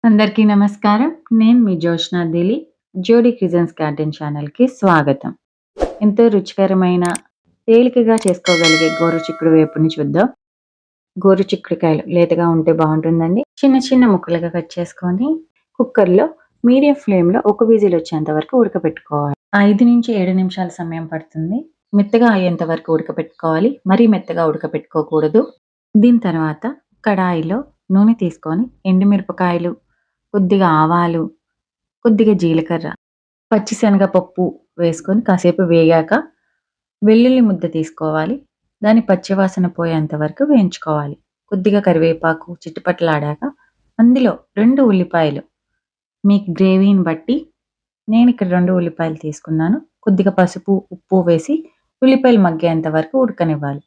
అందరికీ నమస్కారం. నేను మీ జోష్నా దిలి. జోడీ కిచెన్స్ గార్డెన్ ఛానల్‌కి స్వాగతం. ఎంతో రుచికరమైన, తేలికగా చేసుకోగలిగే గోరుచిక్కుడు వేపుని చూద్దాం. గోరుచిక్కుడుకాయలు లేతగా ఉంటే బావుంటుందండి. చిన్న చిన్న ముక్కలుగా కట్ చేసుకొని కుక్కర్‌లో మీడియం ఫ్లేమ్‌లో ఒక విజిల్ వచ్చేంత వరకు ఉడకబెట్టుకోవాలి. 5-7 నిమిషాల సమయం పడుతుంది. మెత్తగా అయ్యేంత వరకు ఉడకబెట్టుకోవాలి. మరీ మెత్తగా ఉడకబెట్టుకోకూడదు. దీని తర్వాత కడాయిలో నూనె తీసుకొని ఎండుమిరపకాయలు, కొద్దిగా ఆవాలు, కొద్దిగా జీలకర్ర, పచ్చిశనగపప్పు వేసుకొని కాసేపు వేగాక వెల్లుల్లి ముద్ద తీసుకోవాలి. దాని పచ్చివాసన పోయేంత వరకు వేయించుకోవాలి. కొద్దిగా కరివేపాకు చిటపటలాడాక అందులో 2 ఉల్లిపాయలు మీకు గ్రేవీని బట్టి నేనిక్కడ 2 ఉల్లిపాయలు తీసుకున్నాను. కొద్దిగా పసుపు, ఉప్పు వేసి ఉల్లిపాయలు మగ్గేంత వరకు ఉడకనివ్వాలి.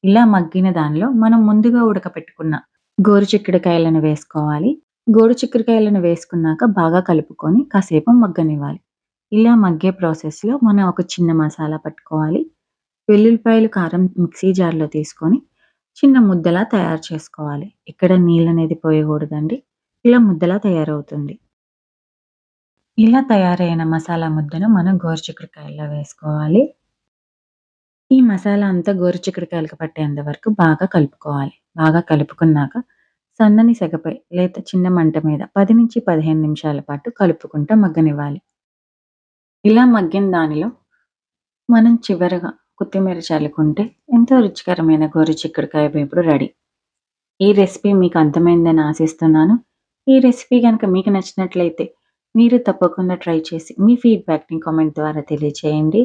ఇలా మగ్గిన దానిలో మనం ముందుగా ఉడకపెట్టుకున్న గోరుచిక్కుడుకాయలను వేసుకోవాలి. గోరుచిక్కుడుకాయలను వేసుకున్నాక బాగా కలుపుకొని కాసేపు మగ్గనివ్వాలి. ఇలా మగ్గే ప్రాసెస్‌లో మనం ఒక చిన్న మసాలా పట్టుకోవాలి. వెల్లుల్లిపాయలు, కారం మిక్సీ జార్‌లో తీసుకొని చిన్న ముద్దలా తయారు చేసుకోవాలి. ఇక్కడ నీళ్ళనేది పోయకూడదండి. ఇలా ముద్దలా తయారవుతుంది. ఇలా తయారైన మసాలా ముద్దను మనం గోరుచిక్కుడుకాయల్లో వేసుకోవాలి. ఈ మసాలా అంతా గోరుచిక్కుడుకాయలకు పట్టేంత వరకు బాగా కలుపుకోవాలి. బాగా కలుపుకున్నాక సన్నని సెగపై లేత చిన్న మంట మీద 10-15 నిమిషాల పాటు కలుపుకుంటూ మగ్గనివ్వాలి. ఇలా మగ్గిన దానిలో మనం చివరగా కొత్తిమీర చల్లుకుంటే ఎంతో రుచికరమైన గోరుచిక్కుడుకాయ వేపుడు రెడీ. ఈ రెసిపీ మీకు అర్థమైందని ఆశిస్తున్నాను. ఈ రెసిపీ గనుక మీకు నచ్చినట్లయితే మీరు తప్పకుండా ట్రై చేసి మీ ఫీడ్‌బ్యాక్‌ని కామెంట్ ద్వారా తెలియచేయండి.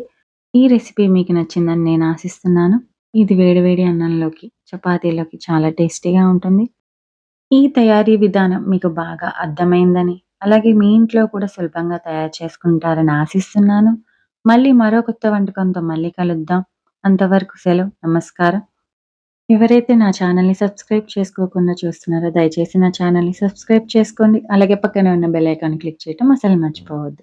ఈ రెసిపీ మీకు నచ్చిందని నేను ఆశిస్తున్నాను. ఇది వేడి వేడి అన్నంలోకి, చపాతీలోకి చాలా టేస్టీగా ఉంటుంది. ఈ తయారీ విధానం మీకు బాగా అర్థమైందని, అలాగే మీ ఇంట్లో కూడా సులభంగా తయారు చేసుకుంటారని ఆశిస్తున్నాను. మళ్ళీ మరో కొత్త వంటకంతో మళ్ళీ కలుద్దాం. అంతవరకు సెలవు. నమస్కారం. ఎవరైతే నా ఛానల్‌ని సబ్స్క్రైబ్ చేసుకోకుండా చూస్తున్నారో దయచేసి నా ఛానల్‌ని సబ్స్క్రైబ్ చేసుకోండి. అలాగే పక్కనే ఉన్న బెల్ ఐకాన్ క్లిక్ చేయటం అసలు మర్చిపోవద్దు.